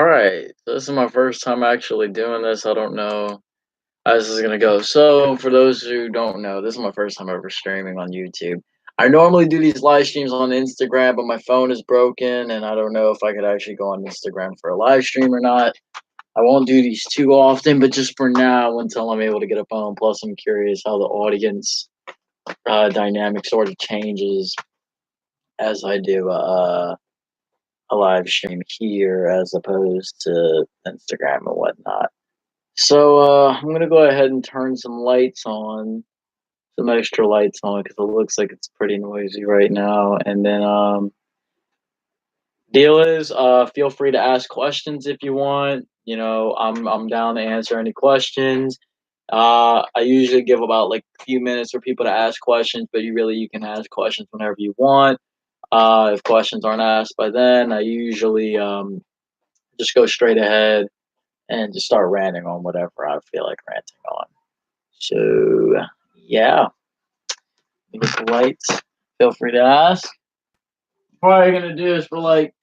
All right. So this is my first time actually doing this. I don't know how this is gonna go. So for those who don't know, this is my first time ever streaming on YouTube. I normally do these live streams on Instagram, but my phone is broken and I don't know if I could actually go on Instagram for a live stream or not. I won't do these too often, but just for now until I'm able to get a phone. Plus, I'm curious how the audience dynamic sort of changes as I do a live stream here as opposed to Instagram and whatnot. So I'm gonna go ahead and turn some lights on, some extra lights on, because it looks like it's pretty noisy right now. And then deal is, feel free to ask questions if you want. I'm down to answer any questions. I usually give about like a few minutes for people to ask questions, but you can ask questions whenever you want. If questions aren't asked by then, I usually just go straight ahead and just start ranting on whatever I feel like ranting on. So yeah, get the lights. Feel free to ask. Probably gonna do this for like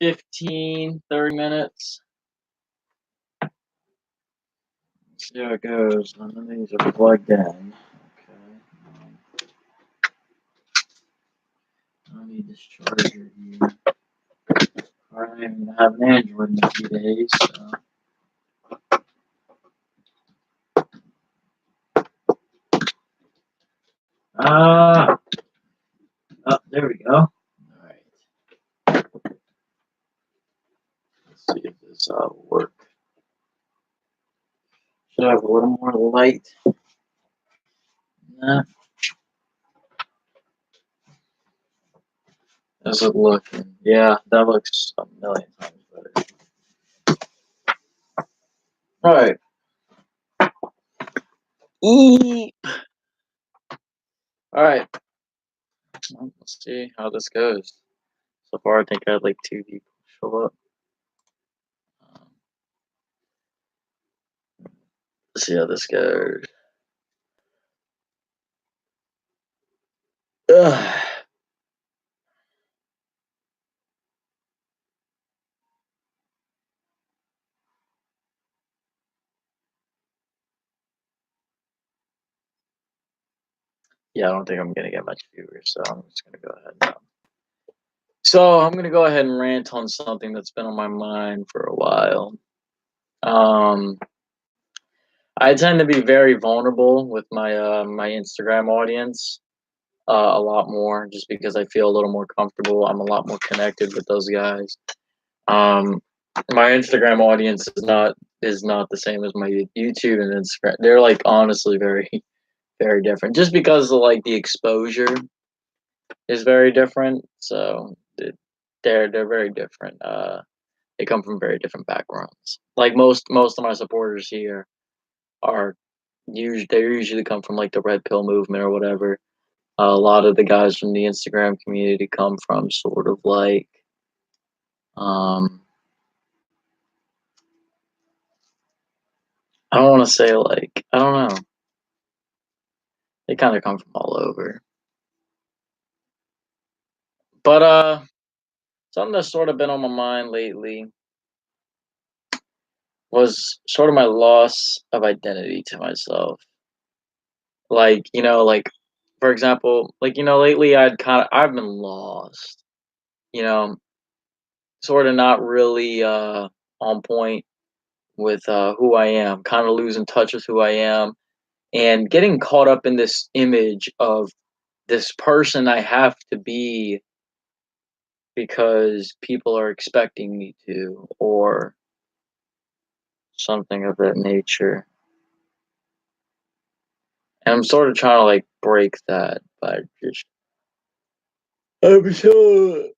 15, 30 minutes. See how it goes. None of these are plugged in. Okay. I need this charger here. I don't even have an Android in a few days, so. Ah, oh, there we go. All right. Let's see if this works. Should I have a little more light? Nah. How's it looking? Yeah, that looks a million times better. All right. All right. Let's see how this goes. So far, I think I had like two people show up. Um, let's see how this goes. Ugh. Yeah, I don't think I'm gonna get much viewers, so I'm just gonna go ahead now. So I'm gonna go ahead and rant on something that's been on my mind for a while. Um, I tend to be very vulnerable with my Instagram audience, a lot more, just because I feel a little more comfortable. I'm a lot more connected with those guys. Um, my Instagram audience is not the same as my YouTube and Instagram. They're like honestly very very different, just because of like the exposure is very different. So they're very different. They come from very different backgrounds. Like most of my supporters here are they usually come from like the red pill movement or whatever. A lot of the guys from the Instagram community come from sort of like um I don't want to say like I don't know. They kind of come from all over. But something that's sort of been on my mind lately was sort of my loss of identity to myself. Like, like for example, like lately I've been lost, you know, sort of not really on point with who I am, kind of losing touch with who I am and getting caught up in this image of this person I have to be because people are expecting me to, or something of that nature. And I'm sort of trying to like break that by just I'm so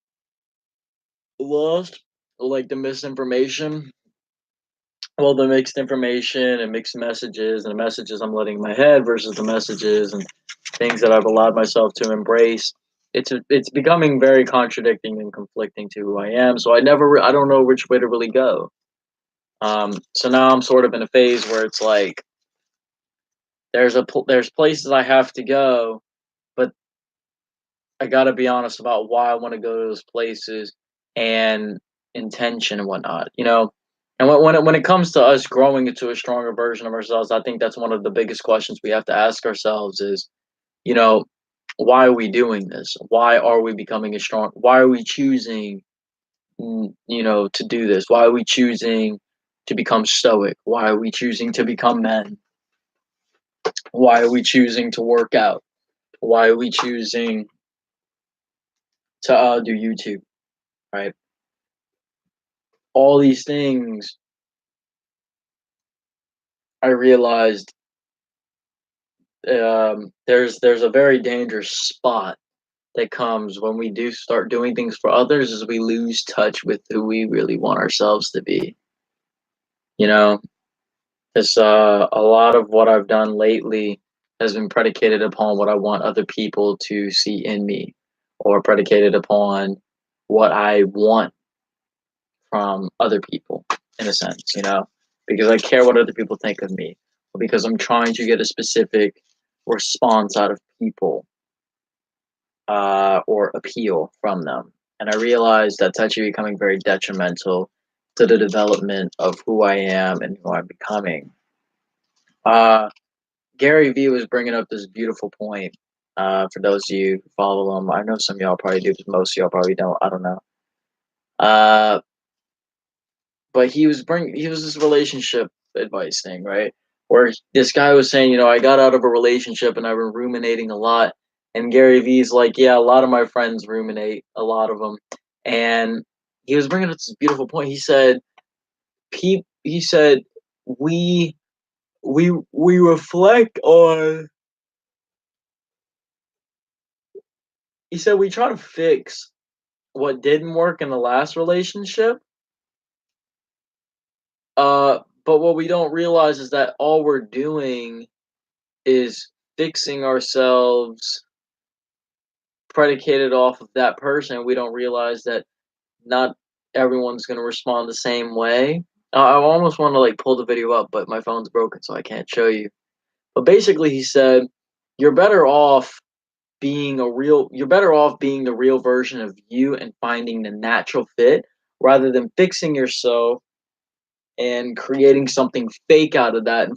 lost, like the misinformation. Well, the mixed information and mixed messages, and the messages I'm letting in my head versus the messages and things that I've allowed myself to embrace. It's becoming very contradicting and conflicting to who I am. So I don't know which way to really go. So now I'm sort of in a phase where it's like there's places I have to go, but I got to be honest about why I want to go to those places and intention and whatnot. And when it comes to us growing into a stronger version of ourselves, I think that's one of the biggest questions we have to ask ourselves is, you know, why are we doing this? Why are we becoming a strong? Why are we choosing, to do this? Why are we choosing to become stoic? Why are we choosing to become men? Why are we choosing to work out? Why are we choosing to do YouTube? Right? All these things, I realized there's a very dangerous spot that comes when we do start doing things for others is we lose touch with who we really want ourselves to be. You know, it's a lot of what I've done lately has been predicated upon what I want other people to see in me, or predicated upon what I want from other people, in a sense, because I care what other people think of me, or because I'm trying to get a specific response out of people, or appeal from them. And I realized that's actually becoming very detrimental to the development of who I am and who I'm becoming. Uh, Gary Vee was bringing up this beautiful point. For those of you who follow him, I know some of y'all probably do, but most of y'all probably don't. I don't know. Uh, but he was this relationship advice thing, right? Where this guy was saying, I got out of a relationship and I've been ruminating a lot. And Gary Vee's like, yeah, a lot of my friends ruminate, a lot of them. And he was bringing up this beautiful point. He said, we we reflect on. He said we try to fix what didn't work in the last relationship. But what we don't realize is that all we're doing is fixing ourselves predicated off of that person. We don't realize that not everyone's going to respond the same way. I almost want to like pull the video up, but my phone's broken, so I can't show you. But basically, he said, "You're better off You're better off being the real version of you and finding the natural fit rather than fixing yourself and creating something fake out of that,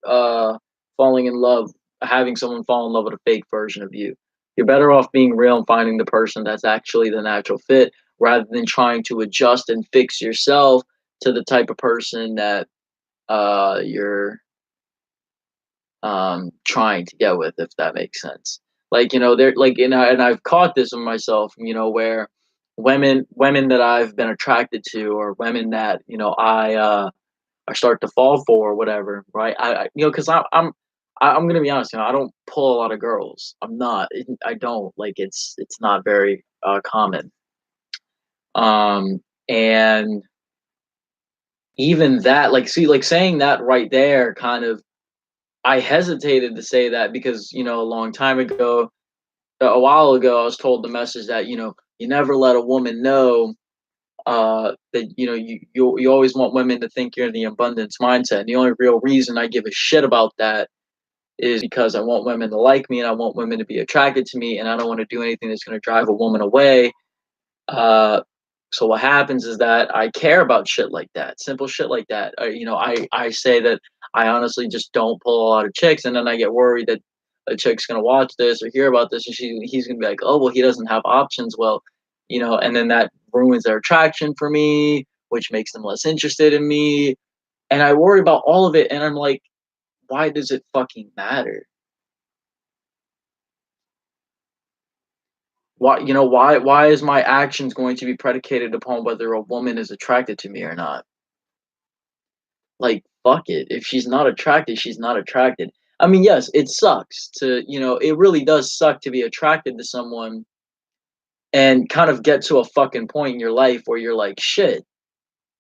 uh, falling in love, having someone fall in love with a fake version of you. You're better off being real and finding the person that's actually the natural fit rather than trying to adjust and fix yourself to the type of person that you're trying to get with, if that makes sense. Like, they're like, and I've caught this in myself, where women that I've been attracted to, or women that, I start to fall for, or whatever, right? Because I'm gonna be honest, I don't pull a lot of girls. I'm not. I don't like. It's not very common. And even that, like, see, like saying that right there, kind of, I hesitated to say that because a long time ago, a while ago, I was told the message that you never let a woman know that you always want women to think you're in the abundance mindset. And the only real reason I give a shit about that is because I want women to like me and I want women to be attracted to me, and I don't want to do anything that's going to drive a woman away. Uh, so what happens is that I care about shit like that, simple shit like that. I say that I honestly just don't pull a lot of chicks, and then I get worried that a chick's gonna watch this or hear about this, and he's gonna be like, oh well, he doesn't have options. Well, and then that ruins their attraction for me, which makes them less interested in me, and I worry about all of it, and I'm like, why does it fucking matter? Why is my actions going to be predicated upon whether a woman is attracted to me or not? Like, fuck it. If she's not attracted, she's not attracted. I mean, yes, it sucks it really does suck to be attracted to someone and kind of get to a fucking point in your life where you're like, shit,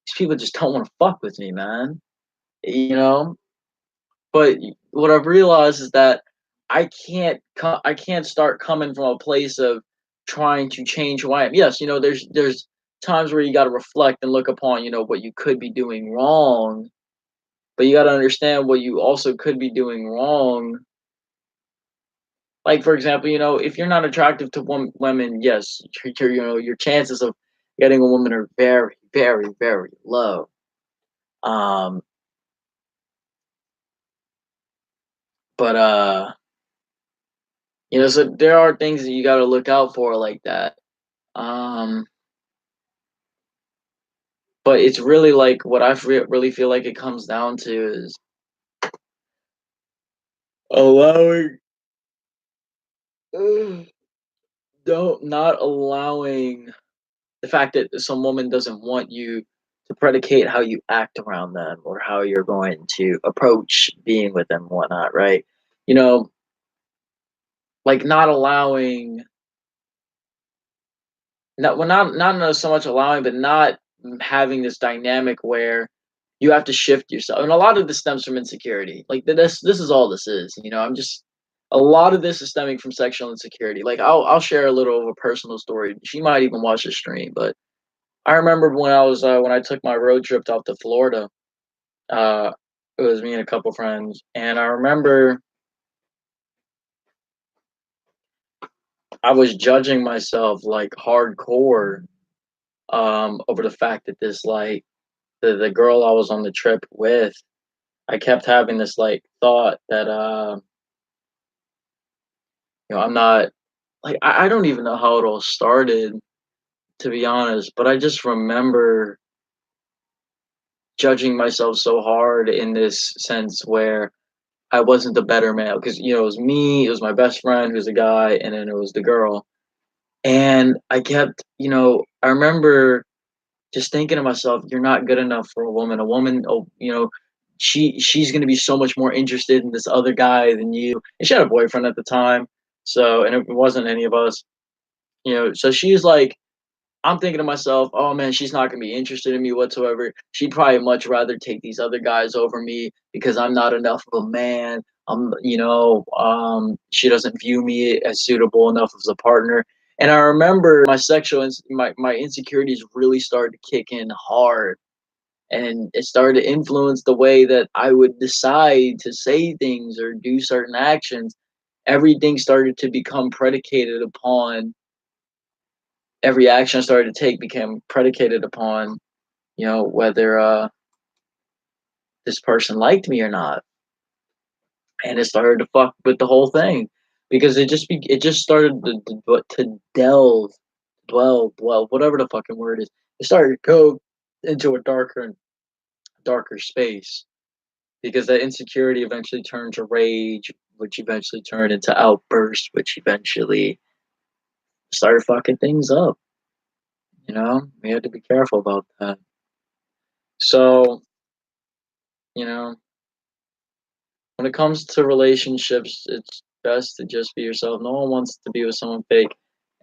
these people just don't want to fuck with me, man. You know? But what I've realized is that I can't start coming from a place of trying to change who I am. Yes, there's times where you got to reflect and look upon, what you could be doing wrong, but you got to understand what you also could be doing wrong. Like, for example, if you're not attractive to women, yes, your chances of getting a woman are very, very, very low. Um, but so there are things that you got to look out for like that. Um, but it's really like what really feel like it comes down to is allowing, don't not allowing the fact that some woman doesn't want you to predicate how you act around them or how you're going to approach being with them and whatnot, right? You know, like not allowing, not so much allowing, but not having this dynamic where you have to shift yourself. And a lot of this stems from insecurity. Like this is all this is. I'm just a lot of this is stemming from sexual insecurity. Like I'll share a little of a personal story. She might even watch the stream, but I remember when I took my road trip out to Florida. Uh, it was me and a couple friends, and I remember I was judging myself like hardcore over the fact that this like the girl I was on the trip with, I kept having this like thought that I'm not like I don't even know how it all started, to be honest, but I just remember judging myself so hard in this sense where I wasn't the better man because it was me, it was my best friend who's a guy, and then it was the girl. And I kept, I remember just thinking to myself, you're not good enough for a woman. A woman, oh, she's gonna be so much more interested in this other guy than you. And she had a boyfriend at the time, so and it wasn't any of us, So she's like, I'm thinking to myself, oh man, she's not gonna be interested in me whatsoever. She'd probably much rather take these other guys over me because I'm not enough of a man. She doesn't view me as suitable enough as a partner. And I remember my insecurities really started to kick in hard, and it started to influence the way that I would decide to say things or do certain actions. Everything started to become predicated upon every action I started to take became predicated upon, whether this person liked me or not, and it started to fuck with the whole thing because it just started to dwell, whatever the fucking word is. It started to go into a darker and darker space because that insecurity eventually turned to rage, which eventually turned into outbursts, which eventually started fucking things up. We had to be careful about that. So, you know, when it comes to relationships, it's best to just be yourself. No one wants to be with someone fake,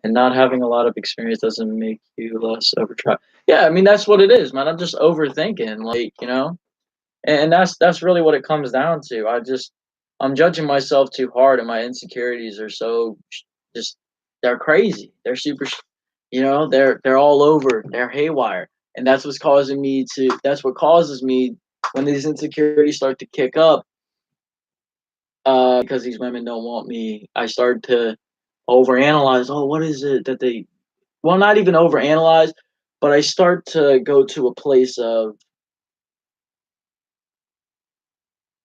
and not having a lot of experience doesn't make you less overtry. Yeah, I mean that's what it is, man. I'm just overthinking, like and that's really what it comes down to. I'm judging myself too hard, and my insecurities are so just they're crazy. They're super, they're all over. They're haywire, and that's what's causing me to. That's what causes me when these insecurities start to kick up because these women don't want me, I start to overanalyze. Oh, what is it that they? Well, not even overanalyze, but I start to go to a place of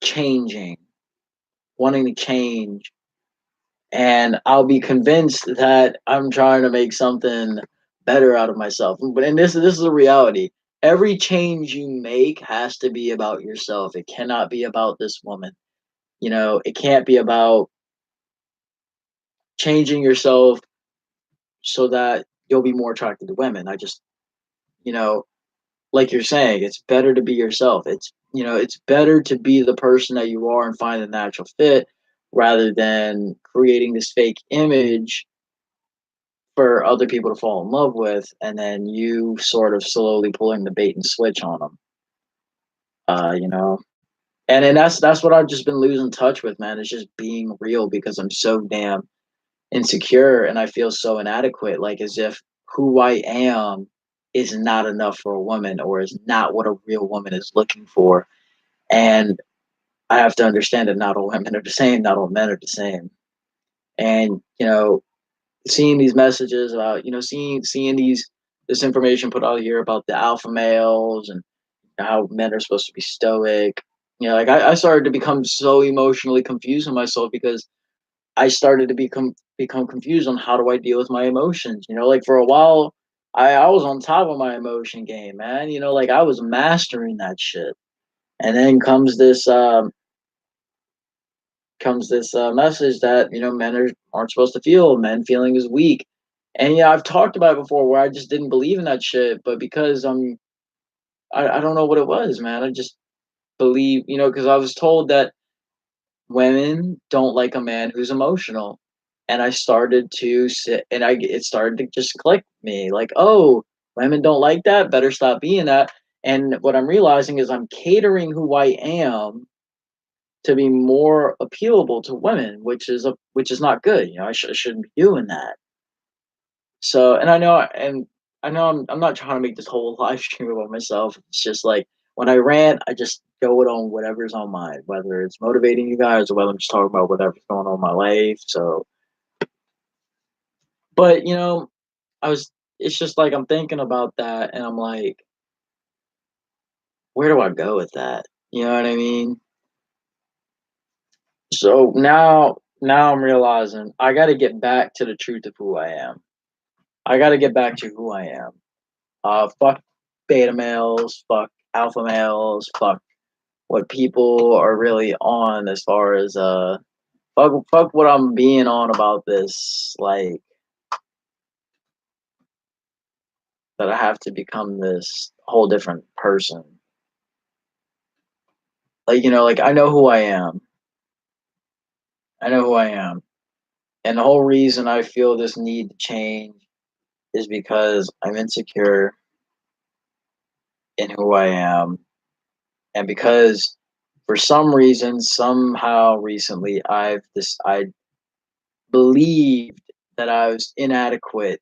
changing, wanting to change, and I'll be convinced that I'm trying to make something better out of myself. But and this is a reality. Every change you make has to be about yourself. It cannot be about this woman. It can't be about changing yourself so that you'll be more attracted to women. You know, like you're saying, it's better to be yourself. It's better to be the person that you are and find a natural fit rather than creating this fake image for other people to fall in love with and then you sort of slowly pulling the bait and switch on them. You know, and then that's what I've just been losing touch with, man. It's just being real because I'm so damn insecure and I feel so inadequate, like as if who I am is not enough for a woman or is not what a real woman is looking for. And I have to understand that not all women are the same, not all men are the same. And, seeing these messages about, seeing these this information put out here about the alpha males and how men are supposed to be stoic. Like I started to become so emotionally confused in myself because I started to become confused on how do I deal with my emotions. Like for a while, I was on top of my emotion game, man. Like I was mastering that shit. And then comes this message that men aren't supposed to feel. Men feeling is weak. And I've talked about it before where I just didn't believe in that shit, but because I don't know what it was, man. I just believe, because I was told that women don't like a man who's emotional. And I started to sit and it started to just click me like, oh, women don't like that. Better stop being that. And what I'm realizing is I'm catering who I am to be more appealable to women, which is not good. I shouldn't be doing that. So, and I know I'm not trying to make this whole live stream about myself. It's just like when I rant, I just go it on whatever's on mind, whether it's motivating you guys or whether I'm just talking about whatever's going on in my life. So, but I was. It's just like I'm thinking about that, and I'm like, where do I go with that? You know what I mean? So now I'm realizing I got to get back to the truth of who I am. I got to get back to who I am. Fuck beta males, fuck alpha males, fuck what people are really on as far as fuck what I'm being on about this, like that I have to become this whole different person. Like like I know who I am. I know who I am. And the whole reason I feel this need to change is because I'm insecure in who I am. And because for some reason, somehow recently, I believed that I was inadequate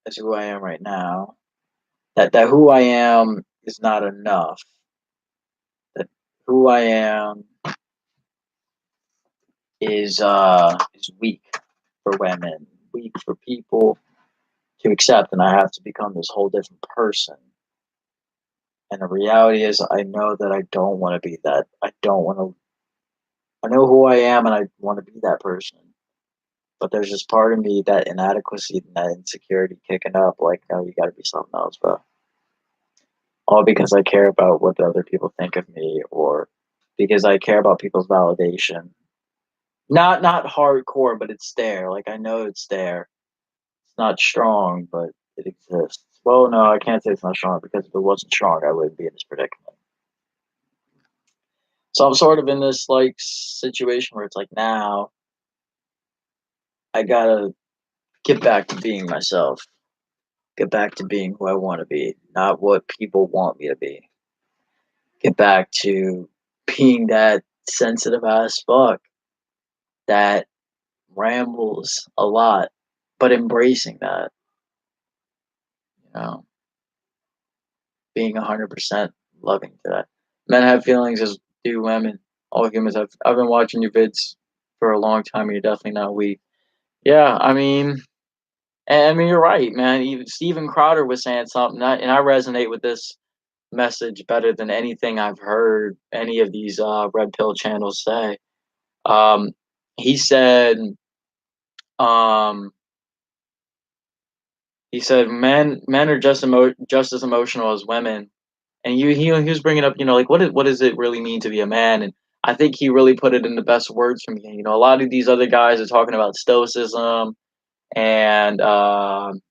as who I am right now. That who I am is not enough. That who I am is weak for women, weak for people to accept, and I have to become this whole different person. And the reality is, I know that I don't want to be that. I don't want to. I know who I am, and I want to be that person. But there's this part of me, that inadequacy and that insecurity kicking up, like, no, you got to be something else, bro. All because I care about what the other people think of me, or because I care about people's validation. Not hardcore, but it's there. Like I know it's there. It's not strong, but it exists. Well, no, I can't say it's not strong because if it wasn't strong, I wouldn't be in this predicament. So I'm sort of in this like situation where it's like now I gotta get back to being myself. Get back to being who I want to be, not what people want me to be. Get back to being that sensitive ass fuck that rambles a lot, but embracing that, you know, being 100% loving to that. Men have feelings as do women. All humans have. I've been watching your vids for a long time, and you're definitely not weak. Yeah, I mean, you're right, man. Even Steven Crowder was saying something, and I resonate with this message better than anything I've heard any of these red pill channels say. Um, he said, um, men are just as emotional as women, and he was bringing up, like what does it really mean to be a man? And I think he really put it in the best words for me. A lot of these other guys are talking about stoicism, and and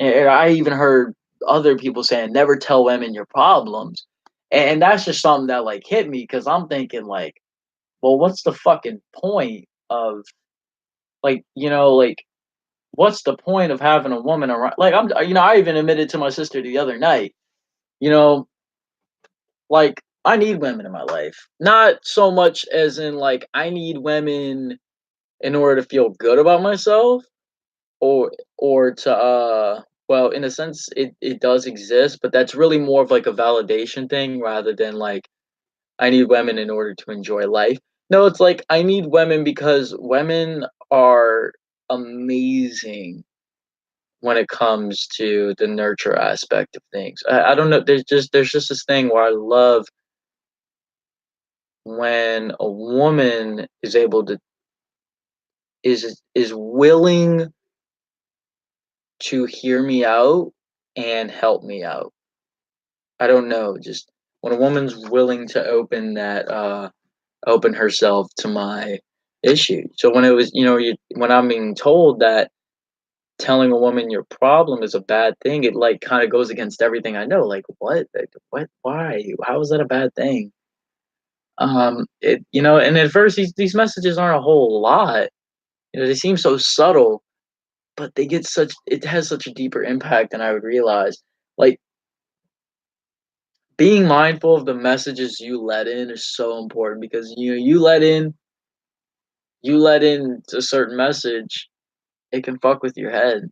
I even heard other people saying never tell women your problems, and that's just something that like hit me because I'm thinking like, well, what's the fucking point of like what's the point of having a woman around? Like I even admitted to my sister the other night, you know, like I need women in my life. Not so much as in like I need women in order to feel good about myself or to well, in a sense it does exist, but that's really more of like a validation thing rather than like I need women in order to enjoy life. No, it's like I need women because women are amazing when it comes to the nurture aspect of things. I don't know. There's just this thing where I love when a woman is able to is willing to hear me out and help me out. I don't know, just when a woman's willing to open herself to my issue. So when it was, when I'm being told that telling a woman your problem is a bad thing, it like kind of goes against everything I know. Like what? Like, what? Why? How is that a bad thing? And at first these messages aren't a whole lot. They seem so subtle, but it has such a deeper impact than I would realize. Like being mindful of the messages you let in is so important because you let in a certain message, it can fuck with your head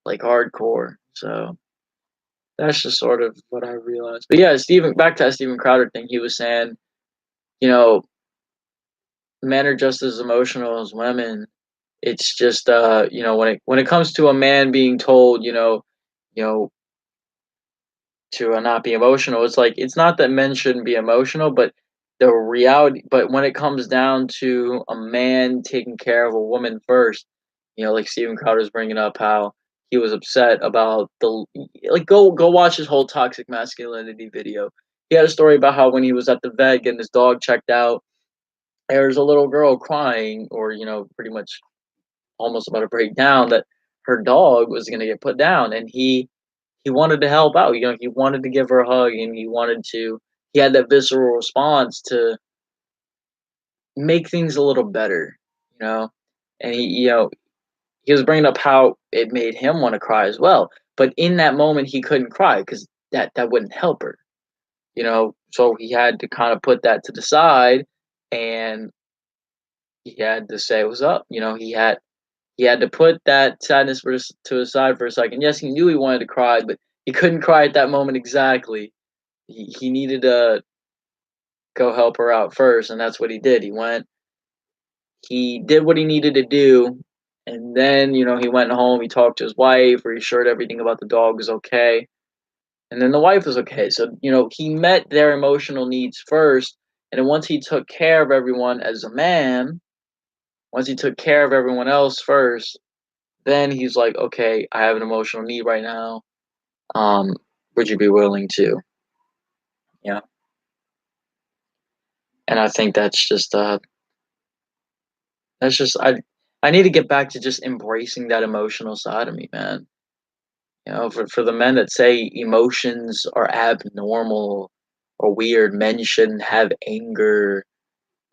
like hardcore. So that's just sort of what I realized. But yeah, Stephen, back to that Steven Crowder thing, he was saying, you know, men are just as emotional as women. It's just when it comes to a man being told, you know, to not be emotional. It's like it's not that men shouldn't be emotional, but the reality. But when it comes down to a man taking care of a woman first, like Steven Crowder's bringing up how he was upset about the like go watch his whole toxic masculinity video. He had a story about how when he was at the vet getting his dog checked out, there's a little girl crying, or pretty much almost about to break down that her dog was going to get put down, and he wanted to help out. He wanted to give her a hug, and he had that visceral response to make things a little better, you know. And he was bringing up how it made him want to cry as well. But in that moment, he couldn't cry because that wouldn't help her, So he had to kind of put that to the side, and he had to say, "What's up?" He had to put that sadness to his side for a second. Yes, he knew he wanted to cry, but he couldn't cry at that moment exactly. He needed to go help her out first, and that's what he did. He did what he needed to do, and then he went home. He talked to his wife, reassured everything about the dog was okay, and then the wife was okay. So he met their emotional needs first, and then once he took care of everyone as a man, once he took care of everyone else first, then he's like, okay, I have an emotional need right now. Um, would you be willing to? Yeah. And I think that's just I need to get back to just embracing that emotional side of me, man. For the men that say emotions are abnormal or weird, men shouldn't have anger,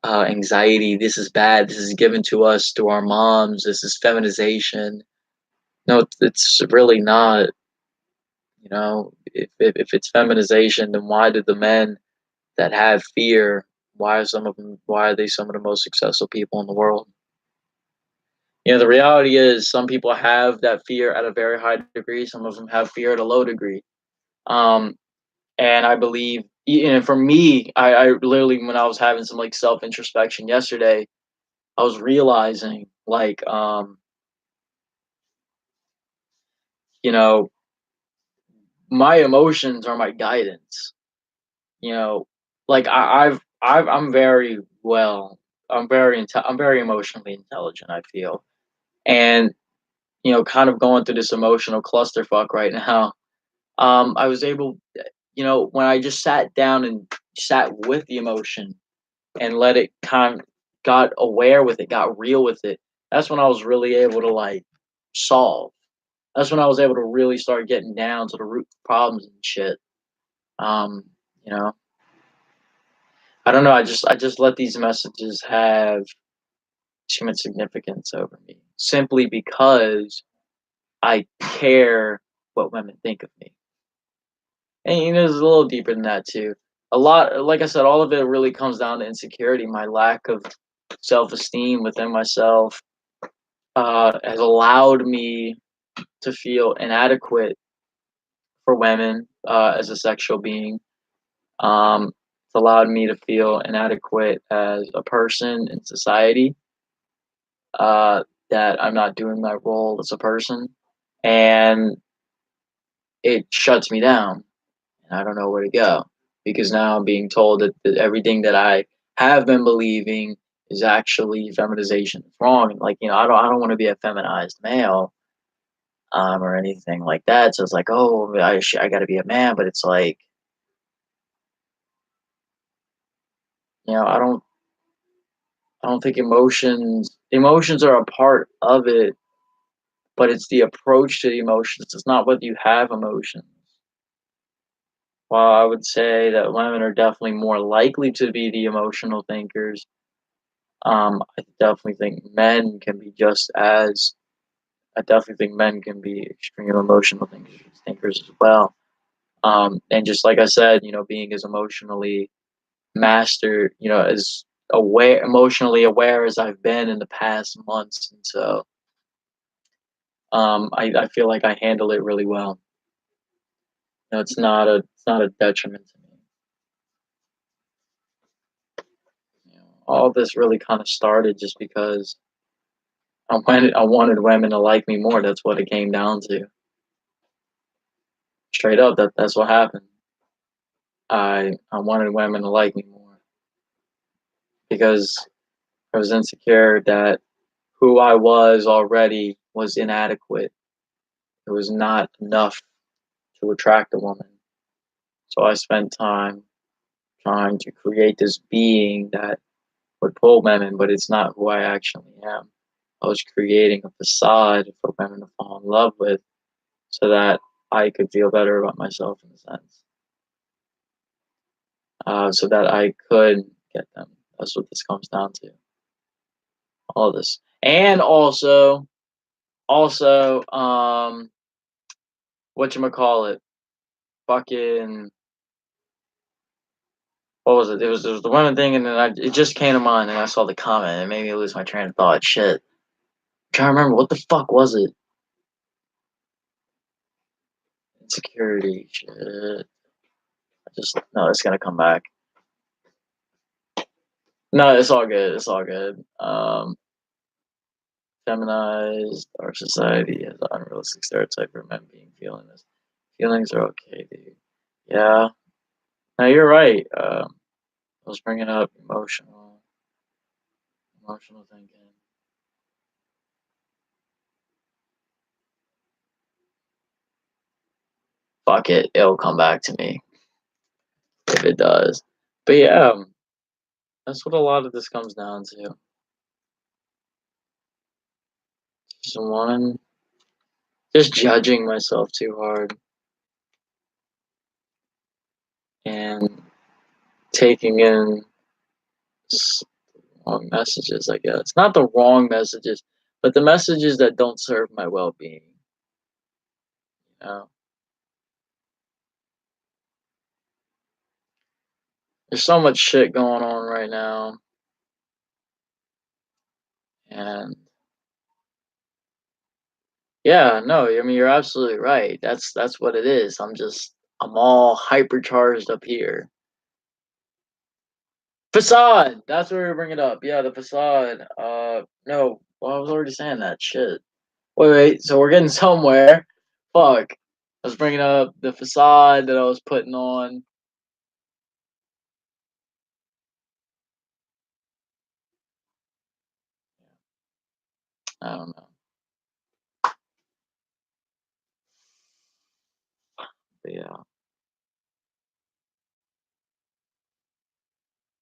anxiety. This is bad. This is given to us through our moms. This is feminization. No, it's really not. If it's feminization, then why do the men that have fear, why are they some of the most successful people in the world? The reality is some people have that fear at a very high degree, some of them have fear at a low degree. um and I believe, and for me, I literally, when I was having some like self introspection yesterday, I was realizing like, you know my emotions are my guidance. you know like I'm very well, I'm very emotionally intelligent, I feel. And kind of going through this emotional clusterfuck right now. I was able, when I just sat down and sat with the emotion and let it got aware with it, got real with it. That's when I was really able to like solve. That's when I was able to really start getting down to the root problems and shit. Um, you know, I don't know. I just let these messages have too much significance over me simply because I care what women think of me. And it's a little deeper than that too. A lot, like I said, all of it really comes down to insecurity. My lack of self-esteem within myself has allowed me to feel inadequate for women as a sexual being. It's allowed me to feel inadequate as a person in society. That I'm not doing my role as a person. and it shuts me down, and I don't know where to go because now I'm being told that everything that I have been believing is actually feminization. It's wrong. And like, I don't want to be a feminized male, or anything like that. So it's like, oh, I got to be a man, but it's like, I don't think emotions are a part of it, but it's the approach to the emotions. It's not whether you have emotions. While I would say that women are definitely more likely to be the emotional thinkers, I definitely think men can be just as. I definitely think men can be extreme emotional thinkers as well. And just like I said, being as as emotionally aware as I've been in the past months, and so I feel like I handle it really well. It's not a detriment to me. All this really kind of started just because I wanted women to like me more. That's what it came down to. Straight up, that's what happened. I wanted women to like me more because I was insecure that who I was already was inadequate. It was not enough to attract a woman. So I spent time trying to create this being that would pull women, but it's not who I actually am. I was creating a facade for women to fall in love with so that I could feel better about myself in a sense, so that I could get them. That's what this comes down to. All this, and also, what you call it? Fucking, what was it? It was the women thing, and then it just came to mind, and I saw the comment, and it made me lose my train of thought. Shit, I'm trying to remember what the fuck was it? Insecurity. Shit. No, it's gonna come back. No, it's all good. It's all good. Feminized our society has an unrealistic stereotype for men being feelingless. Feelings are okay, dude. Yeah. No, you're right. I was bringing up emotional thinking. Fuck it, it'll come back to me if it does. But yeah, that's what a lot of this comes down to. Just one, just judging myself too hard and taking in wrong messages, I guess. Not the wrong messages, but the messages that don't serve my well being. You know? There's so much shit going on right now. And yeah, no, I mean you're absolutely right. That's what it is. I'm all hypercharged up here. Facade. That's where we bring it up. Yeah, the facade. No, well, I was already saying that shit. Wait. So we're getting somewhere. Fuck. I was bringing up the facade that I was putting on. I don't know. But yeah.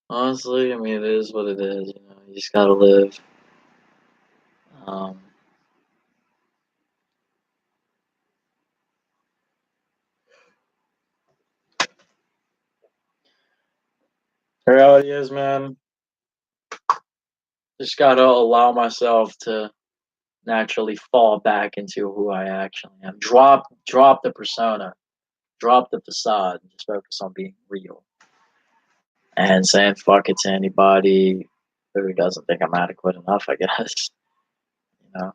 Honestly, I mean, it is what it is. You just gotta live. Um, the reality is, man, just gotta allow myself to naturally fall back into who I actually am. Drop the persona, drop the facade, and just focus on being real and saying fuck it to anybody who doesn't think I'm adequate enough. I guess you know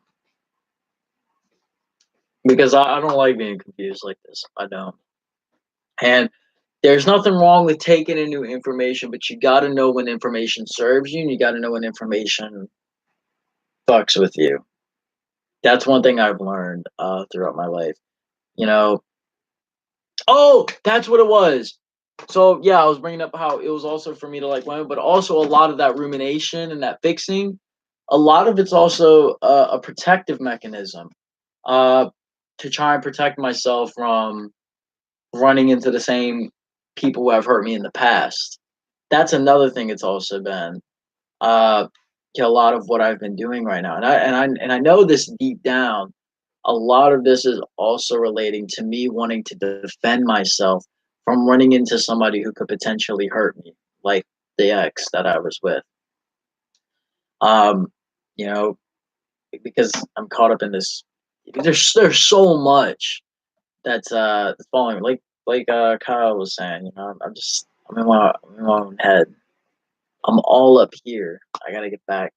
because I don't like being confused like this. I don't. And there's nothing wrong with taking in new information, but you got to know when information serves you, and you got to know when information fucks with you. That's one thing I've learned throughout my life. You know, oh, that's what it was. So yeah, I was bringing up how it was also for me to like women, but also a lot of that rumination and that fixing. A lot of it's also a protective mechanism uh, to try and protect myself from running into the same people who have hurt me in the past. That's another thing. It's also been uh, a lot of what I've been doing right now, and I know this deep down. A lot of this is also relating to me wanting to defend myself from running into somebody who could potentially hurt me, like the ex that I was with. Um, you know, because I'm caught up in this. There's so much that's following. Like Kyle was saying, I'm in my own head. I'm all up here. I gotta get back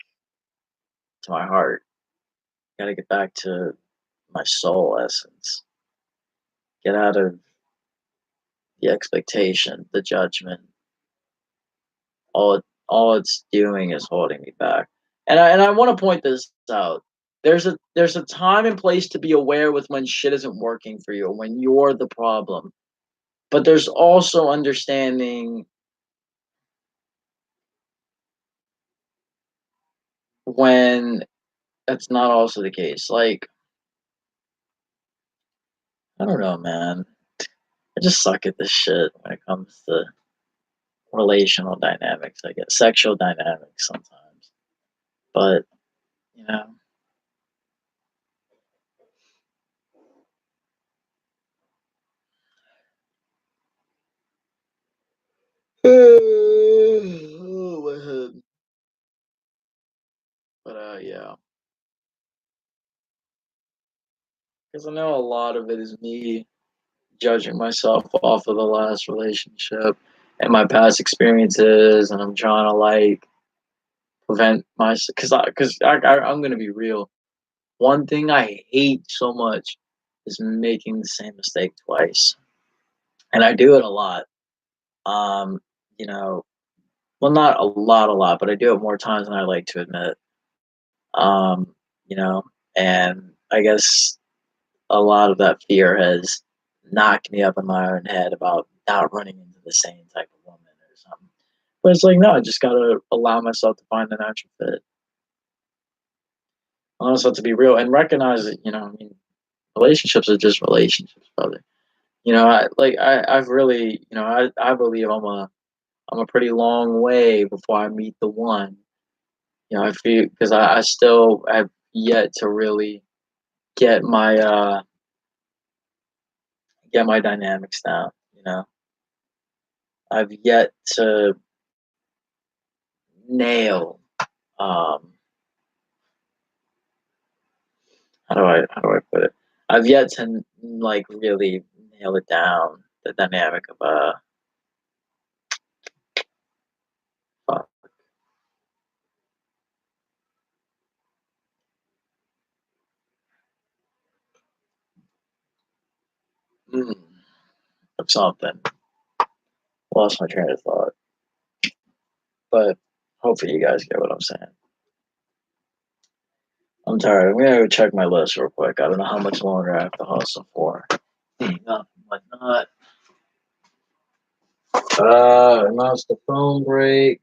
to my heart. Gotta get back to my soul essence. Get out of the expectation, the judgment. All it's doing is holding me back. And I want to point this out. There's a time and place to be aware with when shit isn't working for you, when you're the problem. But there's also understanding when that's not also the case. Like, I don't know, man. I just suck at this shit when it comes to relational dynamics, I guess. Sexual dynamics sometimes. But, you know. Oh, my head. But yeah. Because I know a lot of it is me judging myself off of the last relationship and my past experiences, and I'm trying to like prevent myself. I'm gonna be real. One thing I hate so much is making the same mistake twice, and I do it a lot. Um, you know, well, not a lot, but I do it more times than I like to admit. Um, you know, and I guess a lot of that fear has knocked me up in my own head about not running into the same type of woman or something. But it's like, no, I just gotta allow myself to find the natural fit. Allow myself to be real and recognize that, I mean, relationships are just relationships, brother. I've really, I believe I'm a pretty long way before I meet the one. I feel because I still have yet to really get my uh get my dynamics down. I've yet to nail um how do I put it? I've yet to like really nail it down, the dynamic of fuck. Mm, of something. Lost my train of thought. But hopefully you guys get what I'm saying. I'm tired. I'm gonna go check my list real quick. I don't know how much longer I have to hustle for. Hang up and whatnot. Announce the phone break.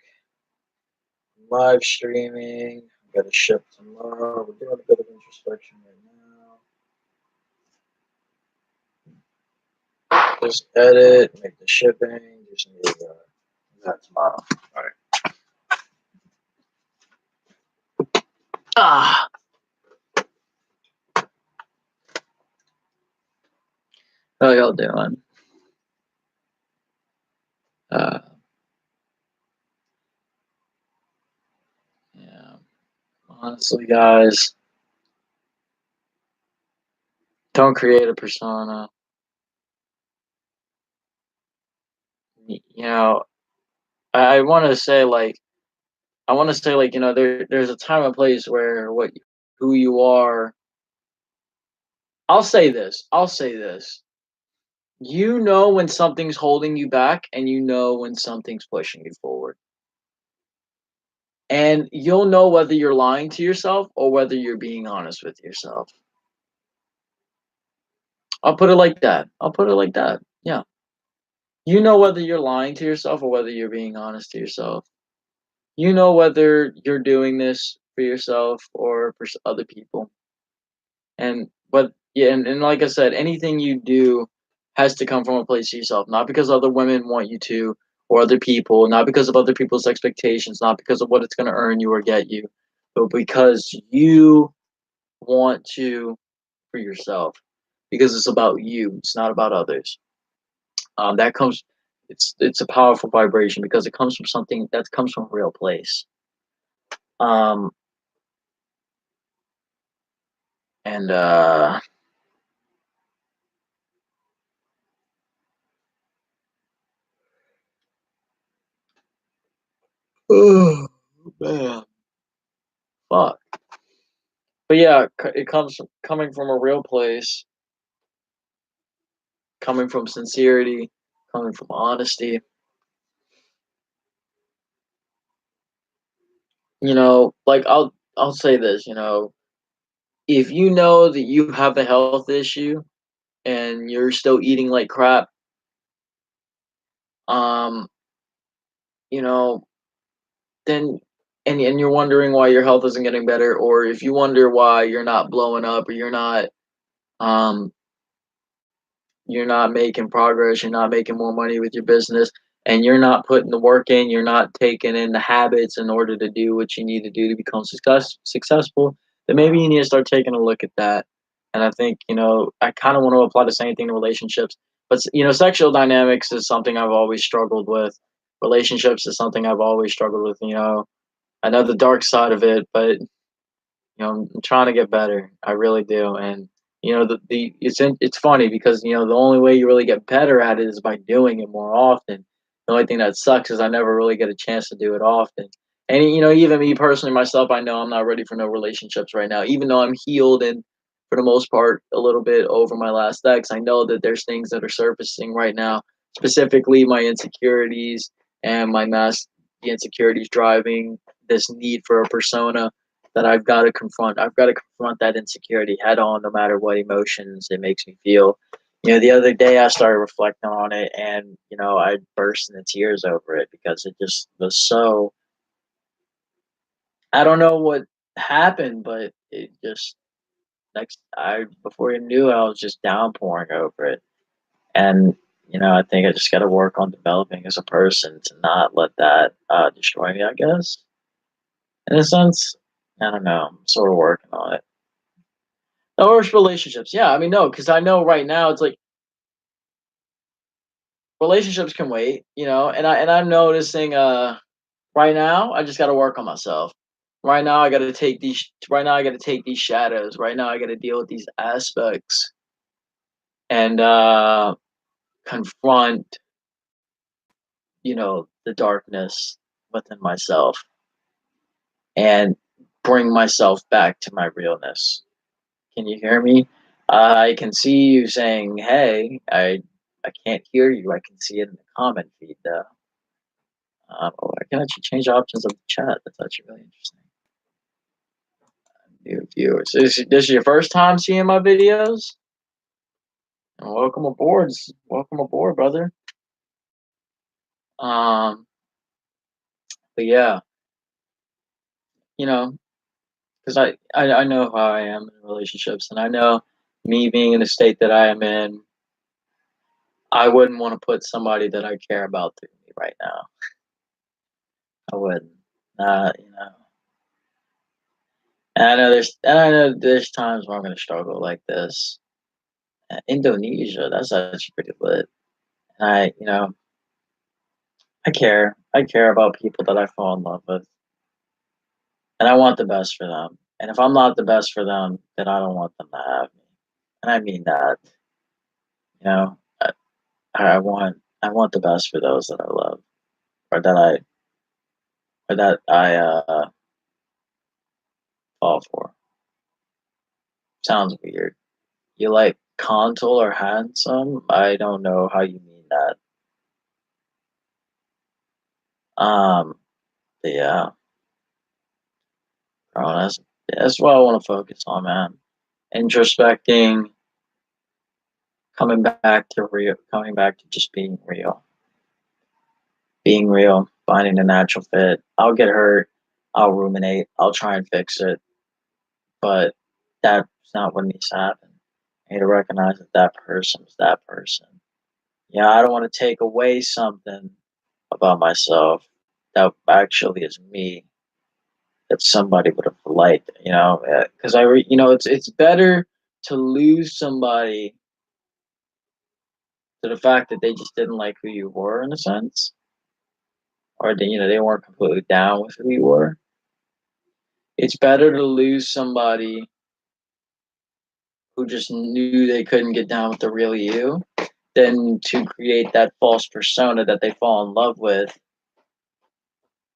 Live streaming. Got to ship tomorrow. We're doing a bit of introspection right now. Just edit, make the shipping. Just need that tomorrow. All right. Ah, how y'all doing? Uh, yeah. Honestly, guys, don't create a persona. You know, I want to say like there's a time and place where who you are. I'll say this. You know when something's holding you back, and you know when something's pushing you forward. And you'll know whether you're lying to yourself or whether you're being honest with yourself. I'll put it like that. I'll put it like that. Yeah. You know whether you're lying to yourself or whether you're being honest to yourself. You know whether you're doing this for yourself or for other people. And but yeah, and like I said, anything you do has to come from a place of yourself, not because other women want you to or other people, not because of other people's expectations, not because of what it's going to earn you or get you, but because you want to for yourself. Because it's about you, it's not about others. That comes. It's a powerful vibration because it comes from something that comes from a real place. Um, and oh man, fuck. But yeah, it comes coming from a real place, coming from sincerity, coming from honesty. Like I'll say this. If you know that you have a health issue and you're still eating like crap, um, you know, then and you're wondering why your health isn't getting better, or if you wonder why you're not blowing up or um you're not making progress, you're not making more money with your business, and you're not putting the work in, you're not taking in the habits in order to do what you need to do to become successful, then maybe you need to start taking a look at that. And I think, I kind of want to apply the same thing to relationships. But, sexual dynamics is something I've always struggled with. Relationships is something I've always struggled with. I know the dark side of it, but I'm trying to get better. I really do. And it's funny because the only way you really get better at it is by doing it more often. The only thing that sucks is I never really get a chance to do it often. And even me personally, myself, I know I'm not ready for no relationships right now. Even though I'm healed and for the most part a little bit over my last ex, I know that there's things that are surfacing right now, specifically my insecurities and the insecurities driving this need for a persona that I've got to confront. I've got to confront that insecurity head on, no matter what emotions it makes me feel. The other day I started reflecting on it, and I burst into tears over it because it just was so. I don't know what happened, but it just next. I before you knew, I was just downpouring over it, and I think I just got to work on developing as a person to not let that destroy me. I guess in a sense, I don't know. I'm sort of working on it. Or relationships. Yeah, I mean, no, because I know right now it's like relationships can wait, and I'm noticing right now I just gotta work on myself. Right now I gotta take these shadows. Right now I gotta deal with these aspects and confront, the darkness within myself and bring myself back to my realness. Can you hear me? I can see you saying, "Hey." I can't hear you. I can see it in the comment feed, though. Oh, I can actually change options of the chat. That's actually really interesting. New viewers. This is your first time seeing my videos? Welcome aboard. Welcome aboard, brother. Um, but yeah, you know, because I know how I am in relationships, and I know me being in the state that I am in, I wouldn't want to put somebody that I care about through me right now. I wouldn't. You know. And I know there's times where I'm gonna struggle like this. Indonesia, that's actually pretty lit. And I care. I care about people that I fall in love with, and I want the best for them. And if I'm not the best for them, then I don't want them to have me. And I mean that. You know, I want the best for those that I love, or that I fall for. Sounds weird. You like consul or handsome? I don't know how you mean that. Um, but yeah. Bro, that's what I want to focus on, man. Introspecting, coming back to just being real, finding the natural fit. I'll get hurt, I'll ruminate, I'll try and fix it, but that's not what needs to happen. I need to recognize that that person is that person. Yeah, I don't want to take away something about myself that actually is me that somebody would have liked, because it's better to lose somebody to the fact that they just didn't like who you were in a sense, or they weren't completely down with who you were. It's better to lose somebody who just knew they couldn't get down with the real you than to create that false persona that they fall in love with,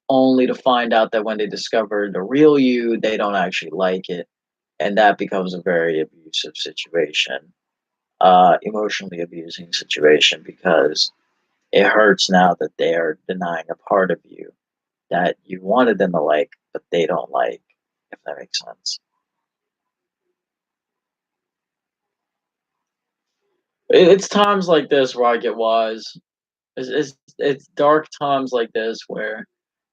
only to find out that when they discover the real you, they don't actually like it. And that becomes a very abusive situation, emotionally abusing situation, because it hurts now that they are denying a part of you that you wanted them to like, but they don't like, if that makes sense. It's times like this where I get wise. It's dark times like this where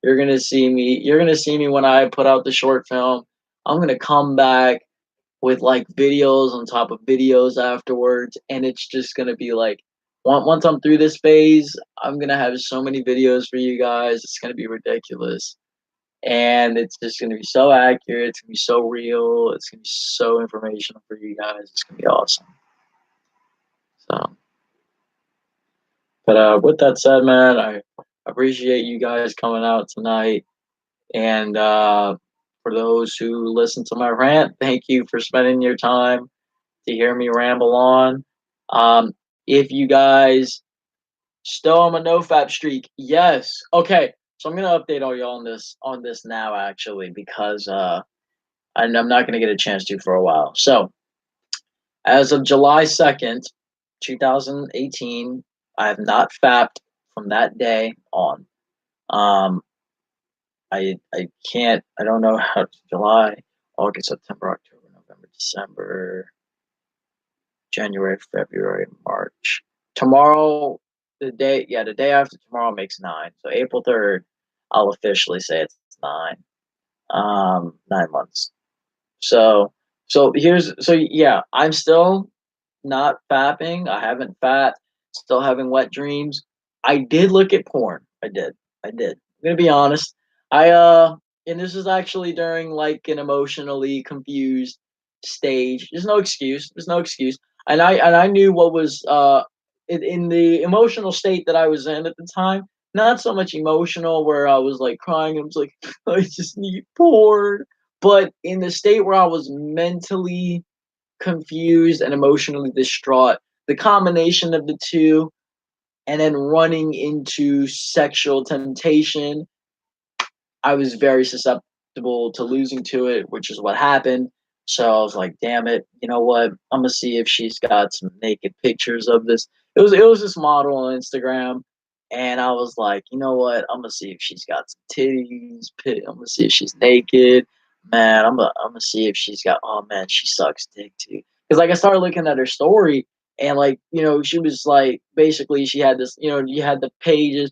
you're gonna see me when I put out the short film. I'm gonna come back with like videos on top of videos afterwards, and it's just gonna be like once I'm through this phase, I'm gonna have so many videos for you guys. It's gonna be ridiculous. And it's just gonna be so accurate, it's gonna be so real, it's gonna be so informational for you guys. It's gonna be awesome. So but with that said, man, I appreciate you guys coming out tonight. And for those who listen to my rant, thank you for spending your time to hear me ramble on. Um, if you guys still on a nofap streak, yes. Okay, so I'm gonna update all y'all on this now actually because I'm not gonna get a chance to for a while. So as of July 2nd, 2018, I have not fapped from that day on. Um, I can't. I don't know how July, August, September, October, November, December, January, February, March. Tomorrow, the day after tomorrow makes 9. So April 3rd, I'll officially say it's 9. 9 months. So yeah, I'm still not fapping. I haven't fat. Still having wet dreams. I did look at porn. I did. I did. I'm gonna be honest. I and this is actually during like an emotionally confused stage. There's no excuse. There's no excuse. And I knew what was in the emotional state that I was in at the time. Not so much emotional where I was like crying and was like I just need porn, but in the state where I was mentally confused and emotionally distraught. The combination of the two, and then running into sexual temptation, I was very susceptible to losing to it, which is what happened. So I was like, damn it, you know what? I'm gonna see if she's got some naked pictures of this. It was this model on Instagram, and I was like, you know what? I'm gonna see if she's got some titties. I'm gonna see if she's naked. Man, I'm gonna see if she's got. Oh man, she sucks dick too. Because like I started looking at her story, and like she was like basically she had this. You had the pages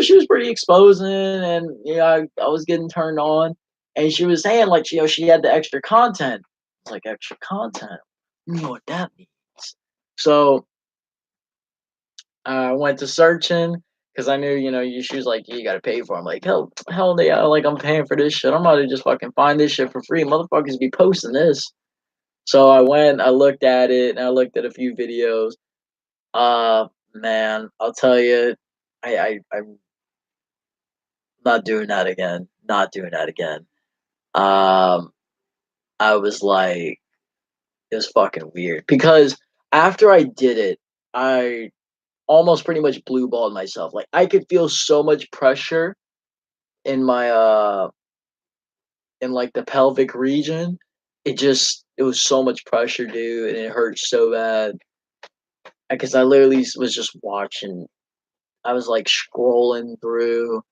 she was pretty exposing, and I was getting turned on, and she was saying like she had the extra content. It's like extra content. You know what that means? So I went to searching because I knew she was like you got to pay for. It. I'm like hell they like I'm paying for this shit. I'm about to just fucking find this shit for free. Motherfuckers be posting this. So I went, I looked at it, and I looked at a few videos. Man, I'll tell you, I'm not doing that again. Not doing that again. Um, I was like, it was fucking weird because after I did it, I almost pretty much blue balled myself. Like I could feel so much pressure in my in like the pelvic region. It was so much pressure, dude, and it hurt so bad. Because I literally was just watching. I was like scrolling through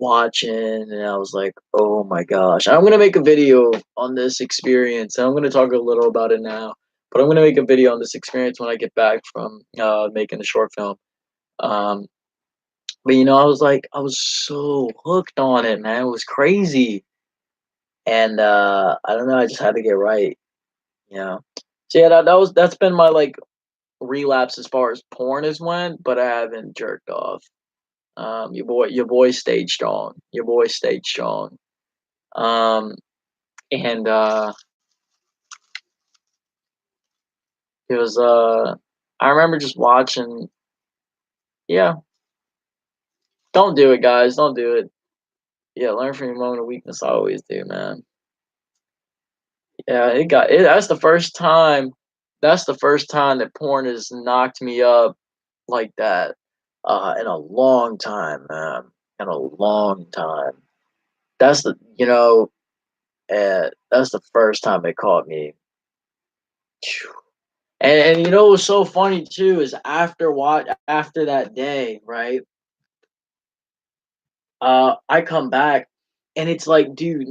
watching, and I was like, oh my gosh. I'm gonna make a video on this experience, and I'm gonna talk a little about it now. But I'm gonna make a video on this experience when I get back from making the short film. Um, but I was so hooked on it, man. It was crazy, and I don't know. I just had to get right, you know. So yeah, that's been my like relapse as far as porn has went, but I haven't jerked off. Your boy stayed strong. Your boy stayed strong. Um, and it was I remember just watching. Yeah, don't do it, guys. Don't do it. Yeah, learn from your moment of weakness. I always do, man. Yeah, it got it. That's the first time. That's the first time that porn has knocked me up like that in a long time, man. In a long time. That's the you know that's the first time it caught me. Phew. And what's so funny too is after that day, right? I come back and it's like, dude,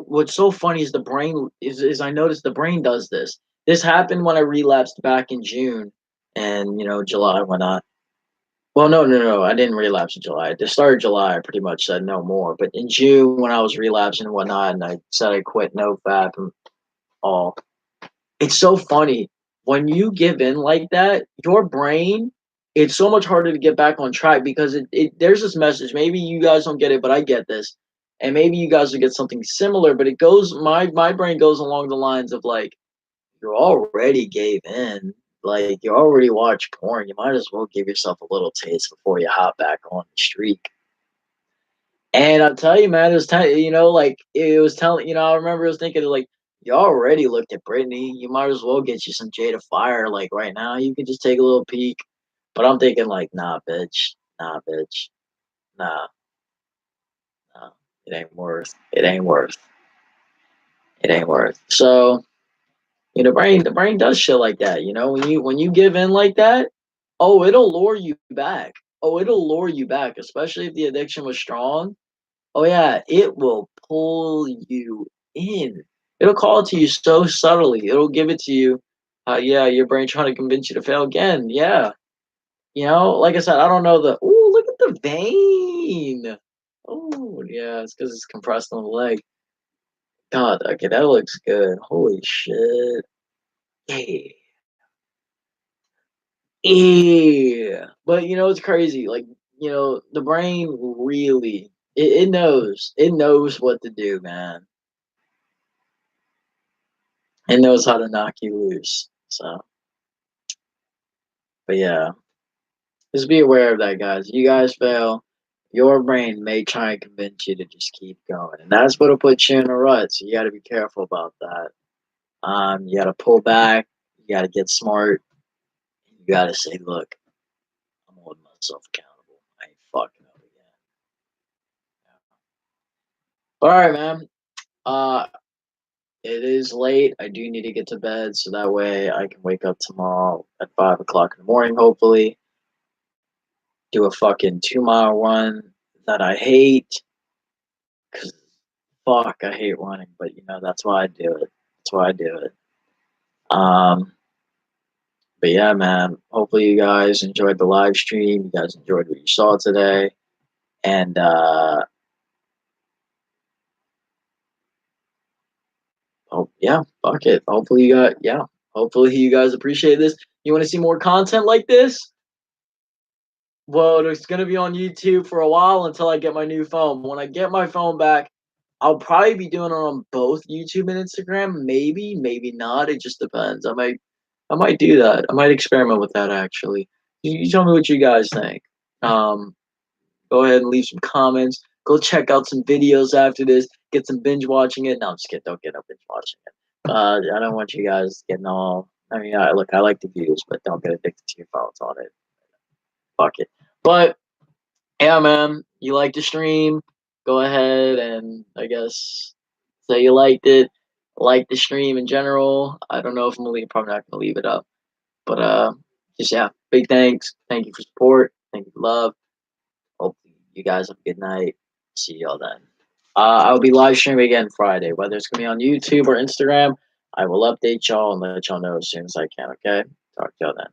what's so funny is the brain is I noticed the brain does this. This happened when I relapsed back in June and July and whatnot. Well, no, no, no, I didn't relapse in July. At the start of July, I pretty much said no more. But in June, when I was relapsing and whatnot, and I said I quit no fap and all, it's so funny. When you give in like that, your brain, it's so much harder to get back on track because there's this message. Maybe you guys don't get it, but I get this. And maybe you guys will get something similar, but it goes my brain goes along the lines of like, you already gave in. Like you already watched porn. You might as well give yourself a little taste before you hop back on the streak. And I'll tell you, man, it was time, like it was telling, I remember I was thinking like, you already looked at Britney. You might as well get you some Jada Fire. Like right now, you can just take a little peek. But I'm thinking like, nah, bitch, nah, bitch, nah, nah. It ain't worth. It ain't worth. It ain't worth. So the brain does shit like that. When you give in like that, oh, it'll lure you back. Oh, it'll lure you back, especially if the addiction was strong. Oh yeah, it will pull you in. It'll call it to you so subtly. It'll give it to you. Yeah, your brain trying to convince you to fail again. Yeah, like I said, I don't know the. Ooh, look at the vein. Oh yeah, it's because it's compressed on the leg. God, okay, that looks good. Holy shit. Hey, yeah. But it's crazy. Like the brain really it knows what to do, man. It knows how to knock you loose. So, but yeah, just be aware of that, guys. You guys fail, your brain may try and convince you to just keep going, and that's what'll put you in a rut. So you got to be careful about that. You got to pull back. You got to get smart. You got to say, "Look, I'm holding myself accountable. I ain't fucking up again." All right, man. Uh, it is late. I do need to get to bed, so that way I can wake up tomorrow at 5 o'clock in the morning, hopefully. Do a fucking 2 mile run that I hate because fuck, I hate running, but that's why I do it. That's why I do it. Um, but yeah, man. Hopefully you guys enjoyed the live stream. You guys enjoyed what you saw today, and oh yeah, fuck it. Hopefully you guys appreciate this. You want to see more content like this? Well, it's gonna be on YouTube for a while until I get my new phone. When I get my phone back, I'll probably be doing it on both YouTube and Instagram. Maybe, maybe not. It just depends. I might do that. I might experiment with that actually. You tell me what you guys think. Um, Go ahead and leave some comments. Go check out some videos after this. Get some binge watching it. No, I'm just kidding. Don't get no binge watching it. I don't want you guys getting all. I mean, look, I like the views, but don't get addicted to your phones on it. Fuck it. But yeah, man, you like the stream? Go ahead and I guess say you liked it. Like the stream in general. I don't know if I'm gonna leave, probably not gonna leave it up. But just yeah, big thanks. Thank you for support. Thank you for love. Hope you guys have a good night. See y'all then. I'll be live streaming again Friday, whether it's gonna be on YouTube or Instagram. I will update y'all and let y'all know as soon as I can. Okay, talk to y'all then.